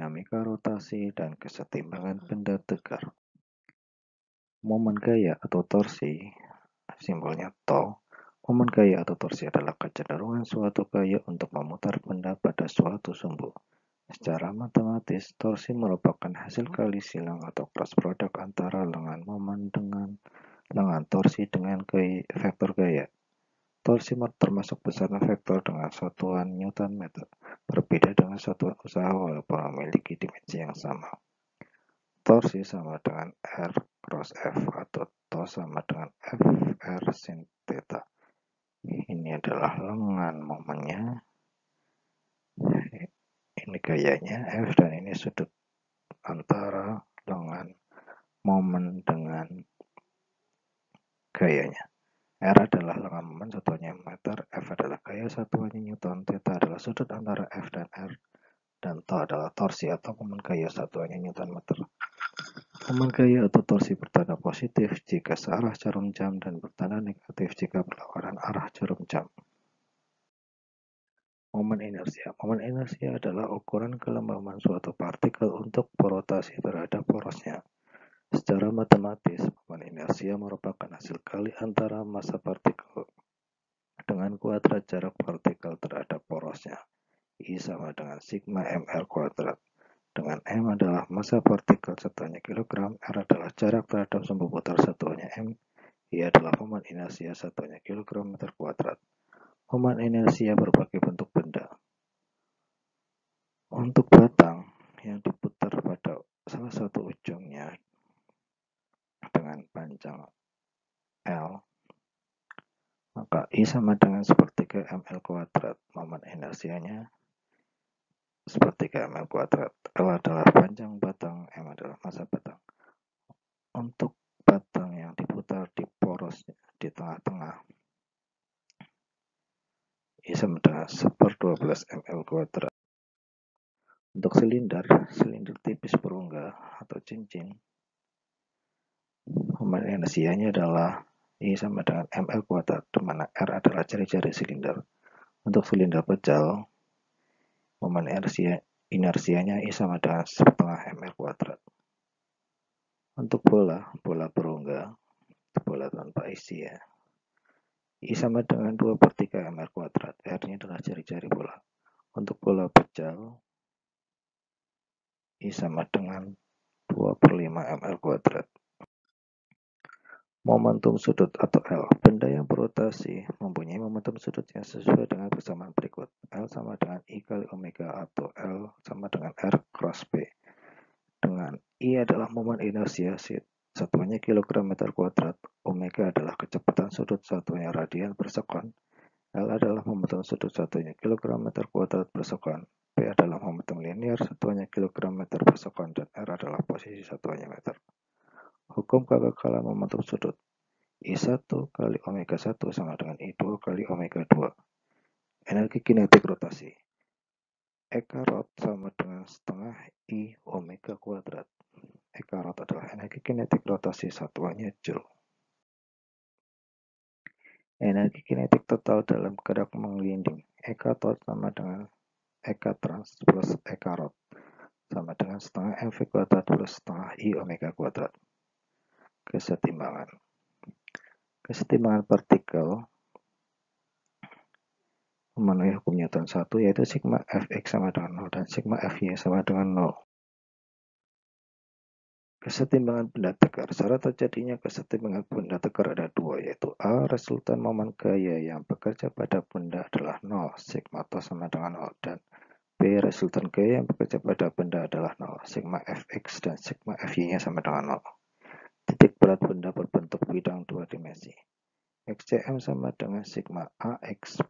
dinamika rotasi, dan kesetimbangan benda tegar. Momen gaya atau torsi, simbolnya to. Momen gaya atau torsi adalah kecenderungan suatu gaya untuk memutar benda pada suatu sumbu. Secara matematis, torsi merupakan hasil kali silang atau cross product antara lengan momen dengan lengan torsi dengan vektor gaya. Torsi termasuk besaran vektor dengan satuan Newton meter, berbeda dengan satuan usaha walaupun memiliki dimensi yang sama. Torsi sama dengan R cross F atau TO sama dengan F R sin theta. Ini adalah lengan momennya, ini gayanya F, dan ini sudut antara lengan momen dengan gayanya. R adalah lengan momen, satuannya meter, F adalah gaya, satuannya Newton, theta adalah sudut antara F dan R, dan TO adalah torsi atau momen gaya, satuannya Newton meter. Momen gaya atau torsi bertanda positif jika searah jarum jam dan bertanda negatif jika berlawanan arah jarum jam. Momen inersia. Momen inersia adalah ukuran kelembaban suatu partikel untuk berotasi terhadap porosnya. Secara matematis, momen inersia merupakan hasil kali antara massa partikel dengan kuadrat jarak partikel terhadap porosnya. I sama dengan sigma mr kuadrat. Dengan M adalah massa partikel satuannya kilogram, R adalah jarak terhadap sumbu putar satuannya M, I adalah momen inersia satuannya kilogram meter kuadrat. Momen inersia berbagai bentuk benda. Untuk batang yang diputar pada salah satu ujungnya dengan panjang L, maka I sama dengan sepertiga ml kuadrat. Momen inersianya sepertiga ml kuadrat. L adalah panjang batang, M adalah massa batang. Untuk batang yang diputar di poros di tengah-tengah, I sama dengan 1/12 ml kuadrat. Untuk silinder tipis berongga atau cincin, momen inersianya adalah I sama dengan ml kuadrat, di mana R adalah jari-jari silinder. Untuk silinder pejal, momen inersianya I sama dengan 1/2 ml kuadrat. Untuk bola berongga, bola tanpa isi ya, I sama dengan 2/3 ml kuadrat. R-nya adalah jari-jari bola. Untuk bola pejal, I sama dengan 2/5 ml kuadrat. Momentum sudut atau L. Benda yang berotasi mempunyai momentum sudut yang sesuai dengan persamaan berikut. L sama dengan I kali omega atau L sama dengan R cross B. Dengan I adalah momen inersia, satuannya kilogram meter kuadrat. Omega adalah kecepatan sudut, satuannya radian per sekon. L adalah momentum sudut, satuannya kilogram meter kuadrat per sekon. P adalah momentum linear, satuannya kilogram meter per sekon. Dan R adalah posisi, satuannya meter. Hukum kekekalan momentum sudut. I1 kali omega 1 sama dengan I2 kali omega 2. Energi kinetik rotasi. Eka rot sama dengan setengah I omega kuadrat. Eka rot adalah energi kinetik rotasi, satuannya joule. Energi kinetik total dalam gerak menggelinding. Eka tot sama dengan Eka trans plus Eka rot sama dengan setengah mv kuadrat plus setengah I omega kuadrat. Kesetimbangan partikel memenuhi hukum Newton 1, yaitu sigma Fx sama dengan 0 dan sigma Fy sama dengan 0. Kesetimbangan benda tegar. Syarat terjadinya kesetimbangan benda tegar ada dua, yaitu A. Resultan momen gaya yang bekerja pada benda adalah 0, sigma TO sama dengan 0, dan B. Resultan gaya yang bekerja pada benda adalah 0, sigma Fx dan sigma Fy-nya sama dengan 0. Titik berat benda berbentuk bidang dua dimensi. XCM sama dengan sigma AX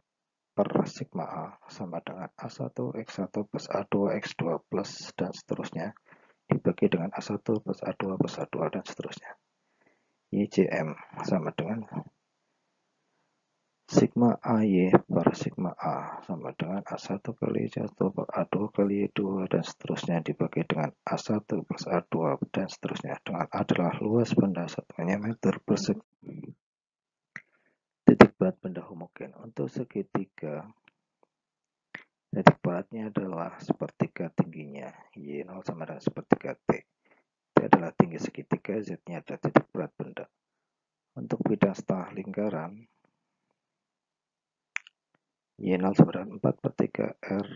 per sigma A sama dengan A1 X1 plus A2 X2 plus dan seterusnya dibagi dengan A1 plus A2 plus A2 dan seterusnya. YCM sama dengan sigma AY per sigma A sama dengan A1 kali Y1 per A2 kali Y2 dan seterusnya dibagi dengan A1 plus A2 dan seterusnya, dengan A adalah luas benda, satuannya meter persegi. Titik berat benda homogen. Untuk segitiga Titik beratnya adalah sepertiga tingginya, Y0 sama dengan sepertiga T. T adalah tinggi segitiga, Z-nya adalah titik berat benda. Untuk bidang setengah lingkaran, Y0 sama dengan 4 per 3 R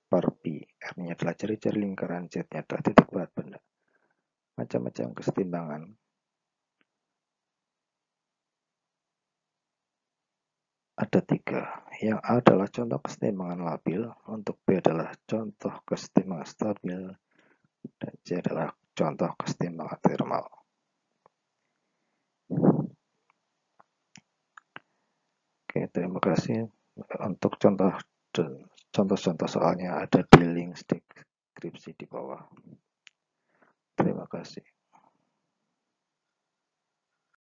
per Pi. R-nya adalah jari-jari lingkaran, Z-nya adalah titik berat benda. Macam-macam kesetimbangan. Ada 3. Yang A adalah contoh kesetimbangan labil, untuk B adalah contoh kesetimbangan stabil, dan C adalah contoh kesetimbangan termal. Oke, terima kasih. Untuk contoh-contoh soalnya ada di link deskripsi di bawah. Terima kasih.